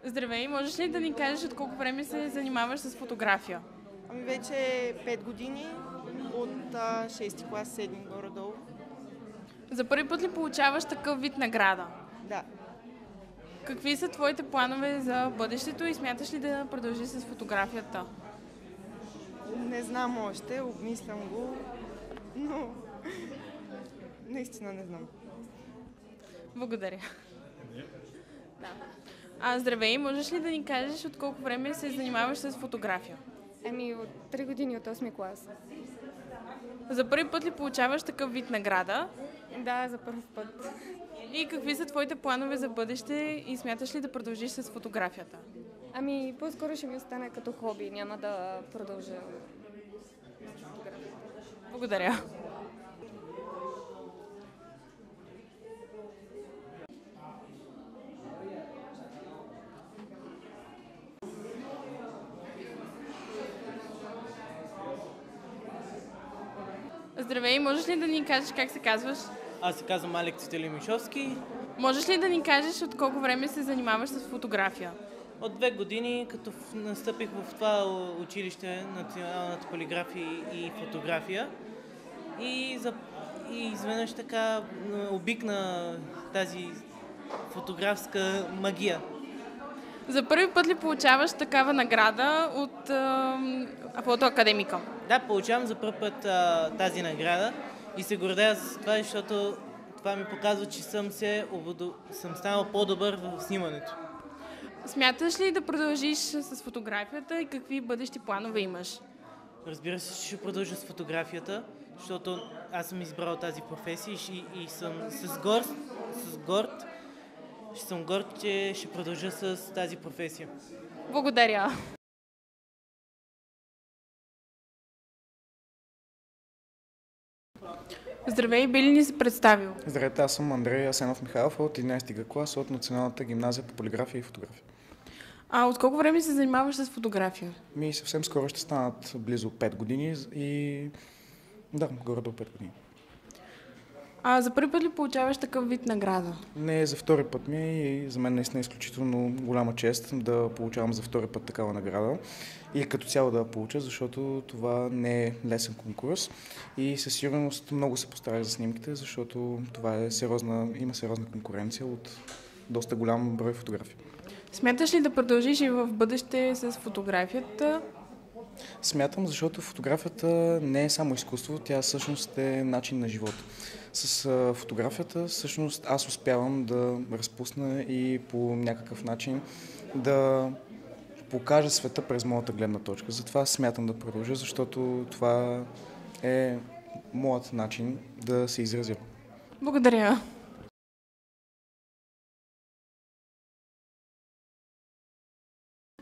Здравей, можеш ли да ни кажеш от колко време се занимаваш с фотография? Ами вече 5 години от 6 клас, 7 горе-долу. За първи път ли получаваш такъв вид награда? Да. Какви са твоите планове за бъдещето и смяташ ли да продължиш с фотографията? Не знам още, обмислям го, но наистина не знам. Благодаря. Да. Здравей, можеш ли да ни кажеш от колко време се занимаваш с фотография? Ами от 3 години от 8 клас. За първи път ли получаваш такъв вид награда? Да, за първ път. И какви са твоите планове за бъдеще и смяташ ли да продължиш с фотографията? Ами по-скоро ще ми остане като хоби, няма да продължа. Благодаря. Здравей, можеш ли да ни кажеш как се казваш? Аз се казвам Алек Цителимишовски. Можеш ли да ни кажеш от колко време се занимаваш с фотография? От 2 години, като настъпих в това училище, Националната полиграфия и фотография. И, за, и изведнъж така обикна тази фотографска магия. За първи път ли получаваш такава награда от фотоакадемика? Да, получавам за първ път тази награда и се гордея с това, защото това ми показва, че съм станал по-добър в снимането. Смяташ ли да продължиш с фотографията и какви бъдещи планове имаш? Разбира се, че ще продължа с фотографията, защото аз съм избрал тази професия и съм ще съм горд, че ще продължа с тази професия. Благодаря. Здравей, би ли ни се представил? Здравейте, аз съм Андрей Асенов Михайлов от 11 клас от Националната гимназия по полиграфия и фотография. От колко време се занимаваш с фотография? Съвсем скоро ще станат близо 5 години и да, горе до 5 години. За първи път ли получаваш такъв вид награда? Не за втори път ми и за мен наистина е изключително голяма чест да получавам за втори път такава награда и като цяло да я получа, защото това не е лесен конкурс и със сигурност много се постарах за снимките, защото това е има сериозна конкуренция от доста голям брой фотографии. Смяташ ли да продължиш и в бъдеще с фотографията? Смятам, защото фотографията не е само изкуство, тя всъщност е начин на живот. С фотографията всъщност аз успявам да разпусна и по някакъв начин да покажа света през моята гледна точка. Затова смятам да продължа, защото това е моят начин да се изразя. Благодаря.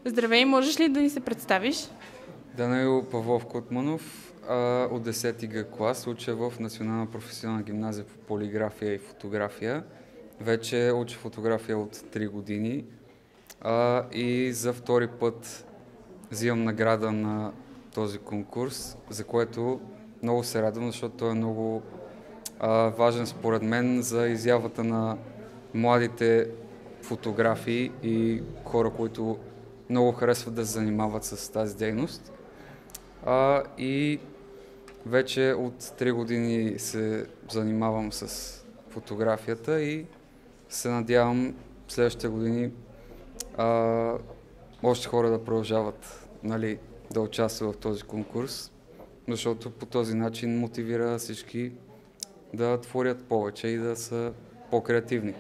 Здравей, можеш ли да ни се представиш? Данаил Павлов Кутманов, от 10 Г клас, уча в Национална професионална гимназия по полиграфия и фотография. Вече уча фотография от 3 години и за втори път взимам награда на този конкурс, за което много се радвам, защото той е много важен според мен за изявата на младите фотографии и хора, които много харесват да се занимават с тази дейност. И вече от 3 години се занимавам с фотографията и се надявам следващите години още хора да продължават, да участват в този конкурс, защото по този начин мотивира всички да творят повече и да са по-креативни.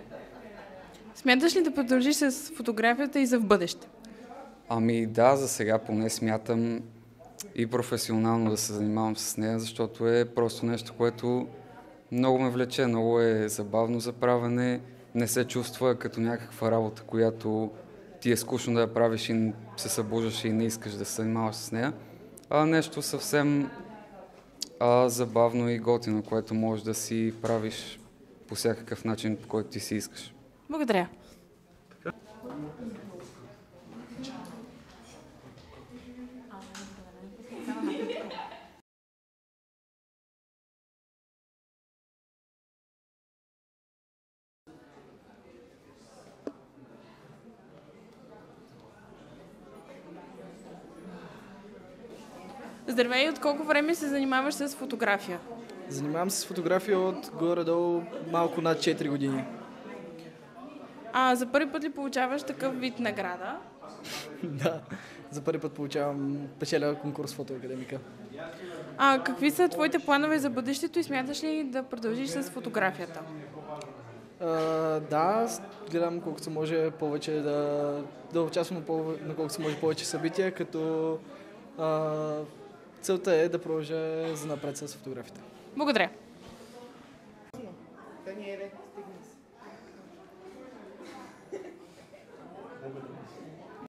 Смяташ ли да продължиш с фотографията и за в бъдеще? Ами да, за сега поне смятам и професионално да се занимавам с нея, защото е просто нещо, което много ме влече, много е забавно за правене, не се чувства като някаква работа, която ти е скучно да я правиш и се събуждаш и не искаш да се занимаваш с нея, а нещо съвсем забавно и готино, което можеш да си правиш по всякакъв начин, по който ти си искаш. Благодаря. Здравей, от колко време се занимаваш с фотография? Занимавам се с фотография от горе-долу малко над 4 години. За първи път ли получаваш такъв вид награда? Да, за първи път печеля конкурс фотоакадемика. Какви са твоите планове за бъдещето и смяташ ли да продължиш с фотографията? Да, гледам колкото се може повече да участвам на колкото се може повече събития, като целта е да продължа занапред с фотографията. Благодаря. Благодаря.